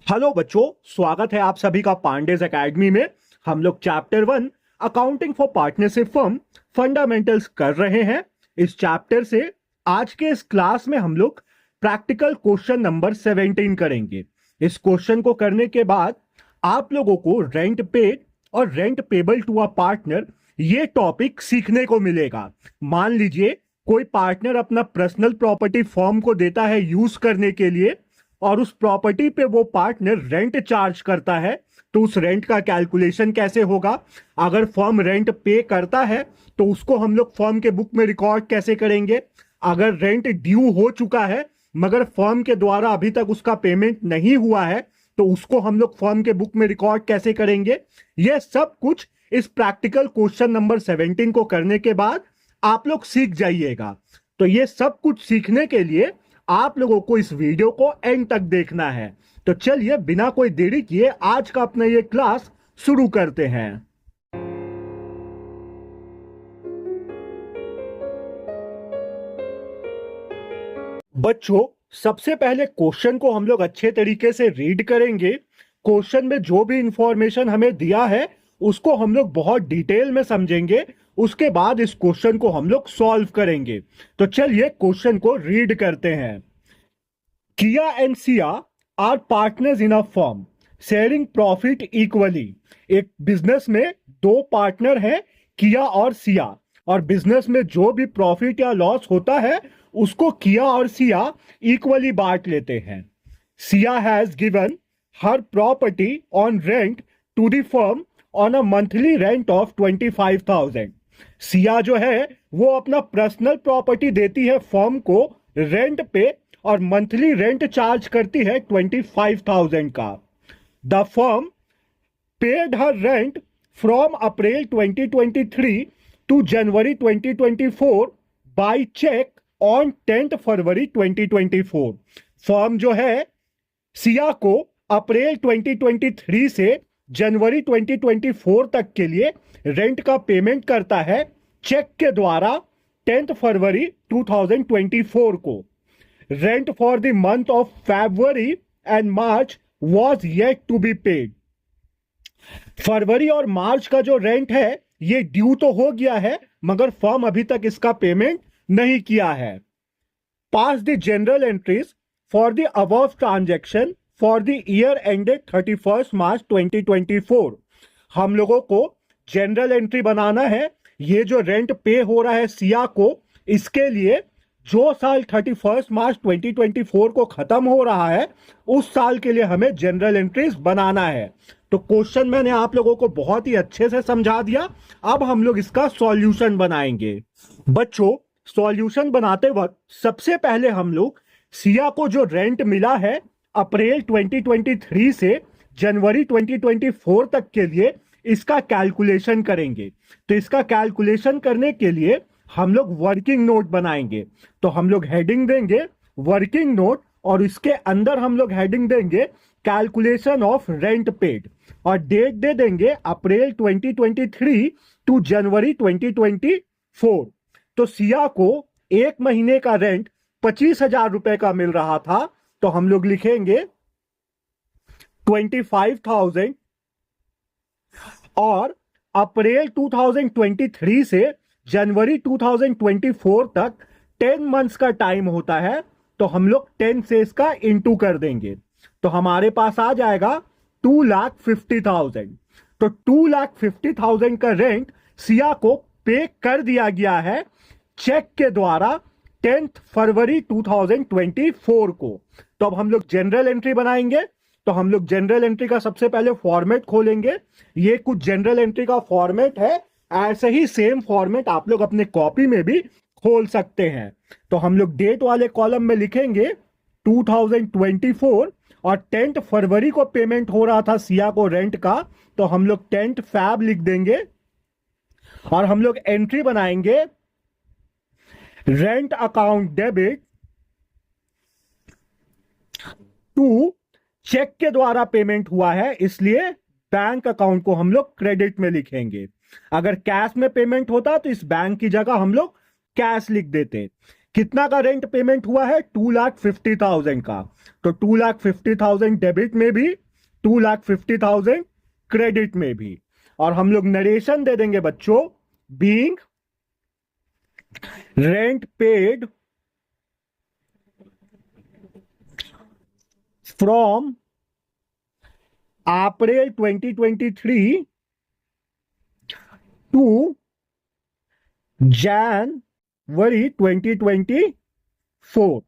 Hello बच्चों, स्वागत है आप सभी का पांडेज एकेडमी में। हम लोग chapter 1 accounting for partnership firm fundamentals कर रहे हैं। इस चैप्टर से आज के इस क्लास में हम लोग प्रैक्टिकल क्वेश्चन नंबर 17 करेंगे। इस क्वेश्चन को करने के बाद आप लोगों को रेंट पेड और rent payable to a partner ये टॉपिक सीखने को मिलेगा। मान लीजिए कोई पार्टनर अपना पर्सनल प्रॉपर्टी फर्म को देता है यूज करने के लिए और उस प्रॉपर्टी पे वो पार्टनर रेंट चार्ज करता है, तो उस रेंट का कैलकुलेशन कैसे होगा। अगर फर्म रेंट पे करता है तो उसको हम लोग फर्म के बुक में रिकॉर्ड कैसे करेंगे। अगर रेंट ड्यू हो चुका है मगर फर्म के द्वारा अभी तक उसका पेमेंट नहीं हुआ है तो उसको हम लोग फर्म के बुक में रिकॉर्ड कैसे करेंगे। यह सब कुछ इस प्रैक्टिकल क्वेश्चन नंबर 17 को करने के बाद आप लोग सीख जाइएगा। तो ये सब कुछ सीखने के लिए आप लोगों को इस वीडियो को एंड तक देखना है। तो चलिए बिना कोई देरी किए आज का अपना ये क्लास शुरू करते हैं। बच्चों, सबसे पहले क्वेश्चन को हम लोग अच्छे तरीके से रीड करेंगे। क्वेश्चन में जो भी इंफॉर्मेशन हमें दिया है उसको हम लोग बहुत डिटेल में समझेंगे। उसके बाद इस क्वेश्चन को हम लोग सॉल्व करेंगे। तो चलिए क्वेश्चन को रीड करते हैं। Kiya and Siya are partners in a firm sharing profit equally. एक बिजनेस में दो पार्टनर हैं, किया और सिया, और बिजनेस में जो भी प्रॉफिट या लॉस होता है उसको किया और सिया इक्वली बांट लेते हैं। Siya has given her property on rent to the firm on a monthly rent of 25,000। Siya जो है वो अपना पर्सनल प्रॉपर्टी देती है फर्म को रेंट पे और मंथली रेंट चार्ज करती है 25,000 का। The firm paid her rent from April 2023 to January 2024 by cheque on 10 February 2024। Firm जो है सिया को अप्रैल 2023 से जनवरी 2024 तक के लिए रेंट का पेमेंट करता है चेक के द्वारा 10 फरवरी 2024 को। Rent for the month of February and March was yet to be paid. फरवरी और मार्च का जो रेंट है ये ड्यू तो हो गया है मगर फर्म अभी तक इसका पेमेंट नहीं किया है। Pass the journal entries for the above transaction for the year ended 31 March 2024। हम लोगों को जनरल एंट्री बनाना है। ये जो रेंट पे हो रहा है सिया को, इसके लिए जो साल 31 मार्च 2024 को खत्म हो रहा है उस साल के लिए हमें जनरल एंट्रीज बनाना है। तो क्वेश्चन मैंने आप लोगों को बहुत ही अच्छे से समझा दिया। अब हम लोग इसका सॉल्यूशन बनाएंगे। बच्चों, सॉल्यूशन बनाते वक्त सबसे पहले हम लोग सिया को जो रेंट मिला है अप्रैल 2023 से जनवरी 2024 तक के लिए इसका कैलकुलेशन करेंगे। तो इसका कैलकुलेशन करने के लिए हम लोग वर्किंग नोट बनाएंगे। तो हम लोग हेडिंग देंगे वर्किंग नोट और इसके अंदर हम लोग हेडिंग देंगे कैलकुलेशन ऑफ रेंट पेड और डेट दे देंगे अप्रैल 2023 टू जनवरी 2024। तो सिया को एक महीने का रेंट 25,000 रुपए का मिल रहा था, तो हम लोग लिखेंगे 25,000 और अप्रैल 2023 से जनवरी 2024 तक 10 मंथ्स का टाइम होता है, तो हम लोग 10 से इसका इंटू कर देंगे। तो हमारे पास आ जाएगा 2,50,000। तो 2,50,000 का रेंट सिया को पे कर दिया गया है चेक के द्वारा 10 फरवरी 2024 को। तो अब हम लोग जनरल एंट्री बनाएंगे। तो हम लोग जनरल एंट्री का सबसे पहले फॉर्मेट खोलेंगे। ये कुछ जनरल एंट्री का फॉर्मेट है, ऐसे ही सेम फॉर्मेट आप लोग अपने कॉपी में भी खोल सकते हैं। तो हम लोग डेट वाले कॉलम में लिखेंगे 2024 और 10 फरवरी को पेमेंट हो रहा था सिया को रेंट का, तो हम लोग 10 फैब लिख देंगे और हम लोग एंट्री बनाएंगे rent account debit to cheque के द्वारा पेमेंट हुआ है इसलिए बैंक अकाउंट को हम लोग क्रेडिट में लिखेंगे। अगर कैश में पेमेंट होता तो इस बैंक की जगह हम लोग कैश लिख देते। कितना का रेंट पेमेंट हुआ है? 2,50,000 का। तो 2,50,000 डेबिट में भी, 2,50,000 क्रेडिट में भी। और हम लोग नरेशन दे देंगे बच्चों, being rent paid from April 2023 to January 2024।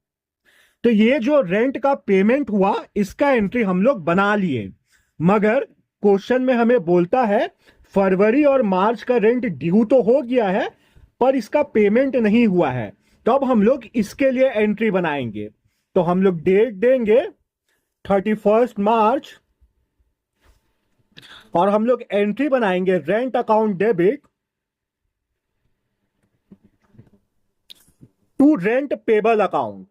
तो ये जो रेंट का पेमेंट हुआ इसका एंट्री हम लोग बना लिए, मगर क्वेश्चन में हमें बोलता है फरवरी और मार्च का रेंट ड्यू तो हो गया है पर इसका पेमेंट नहीं हुआ है। तो अब हम लोग इसके लिए एंट्री बनाएंगे। तो हम लोग डेट देंगे 31 मार्च और हम लोग एंट्री बनाएंगे rent account debit to rent payable account.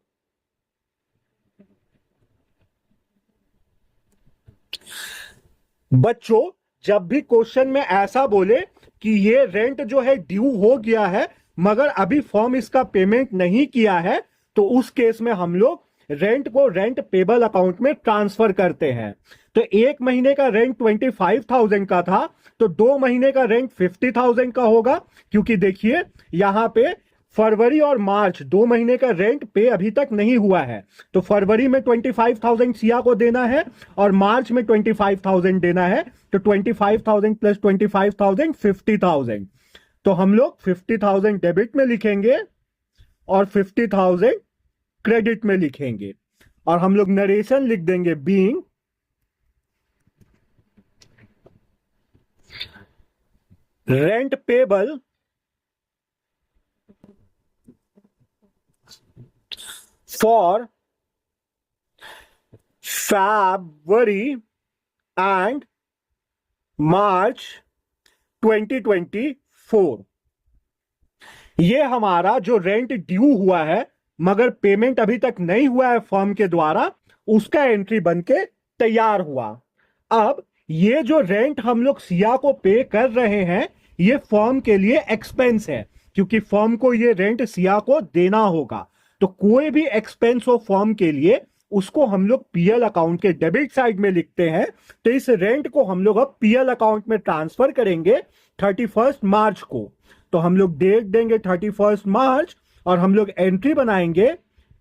बच्चों जब भी क्वेश्चन में ऐसा बोले कि ये रेंट जो है ड्यू हो गया है मगर अभी फर्म इसका पेमेंट नहीं किया है, तो उस केस में हम लोग रेंट को रेंट पेबल अकाउंट में ट्रांसफर करते हैं। तो एक महीने का रेंट 25,000 का था, तो 2 महीने का रेंट 50,000 का होगा, क्योंकि देखिए यहां पे फरवरी और मार्च 2 महीने का रेंट पे अभी तक नहीं हुआ है। तो फरवरी में 25,000 सिया को देना है और मार्च में 25,000 देना है। तो 25,000 प्लस 25,000 50,000। तो हम लोग 50,000 डेबिट में लिखेंगे और 50,000 क्रेडिट में लिखेंगे और हम लोग नरेशन लिख देंगे being rent payable for February and March 2024। ये हमारा जो रेंट ड्यू हुआ है मगर पेमेंट अभी तक नहीं हुआ है फर्म के द्वारा, उसका एंट्री बनके तैयार हुआ। अब ये जो रेंट हम लोग सिया को पे कर रहे हैं ये फर्म के लिए एक्सपेंस है, क्योंकि फर्म को ये रेंट सिया को देना होगा। तो कोई भी एक्सपेंस हो फर्म के लिए उसको हम लोग पीएल अकाउंट के डेबिट साइड में लिखते हैं। तो इस रेंट को हम लोग अब पीएल अकाउंट में ट्रांसफर करेंगे 31 मार्च को। तो हम लोग डेट देंगे 31 मार्च और हम लोग एंट्री बनाएंगे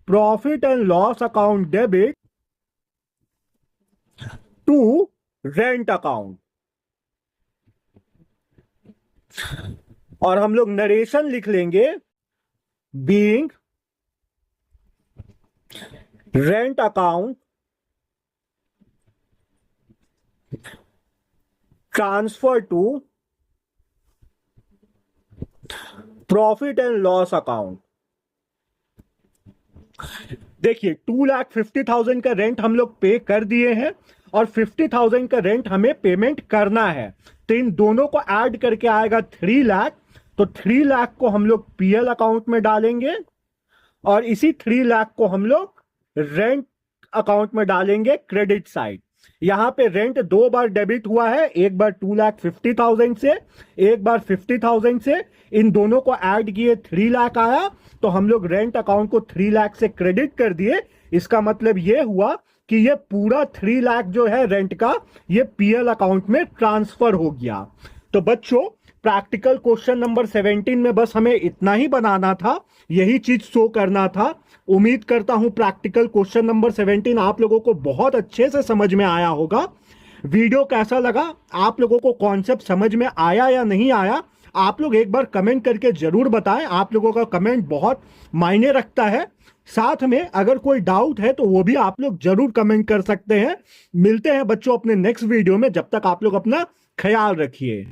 profit and loss account debit to rent account और हम लोग नरेशन लिख लेंगे being rent account transfer to profit and loss account. देखिए 2,50,000 का रेंट हम लोग पे कर दिए हैं और 50,000 का रेंट हमें पेमेंट करना है। तो इन दोनों को ऐड करके आएगा 3 लाख। तो 3 लाख को हम लोग पीएल अकाउंट में डालेंगे और इसी 3 लाख को हम लोग रेंट अकाउंट में डालेंगे क्रेडिट साइड। यहां पे रेंट 2 बार डेबिट हुआ है, एक बार 2,50,000 से, एक बार 50,000 से। इन दोनों को ऐड किए 3 लाख आया, तो हम लोग रेंट अकाउंट को 3 लाख से क्रेडिट कर दिए। इसका मतलब ये हुआ कि ये पूरा 3 लाख जो है रेंट का ये पीएल अकाउंट में ट्रांसफर हो गया। तो बच्चों प्रैक्टिकल क्वेश्चन नंबर 17 में बस हमें इतना ही बनाना था, यही चीज शो करना था। उम्मीद करता हूं प्रैक्टिकल क्वेश्चन नंबर 17 आप लोगों को बहुत अच्छे से समझ में आया होगा। वीडियो कैसा लगा, आप लोगों को कॉन्सेप्ट समझ में आया या नहीं आया, आप लोग एक बार कमेंट करके जरूर बताएं। आप लोगों का कमेंट बहुत मायने रखता है। साथ में अगर कोई डाउट है तो वो भी आप लोग जरूर कमेंट कर सकते हैं। मिलते हैं बच्चों अपने नेक्स्ट वीडियो में, जब तक आप लोग अपना ख्याल रखिए।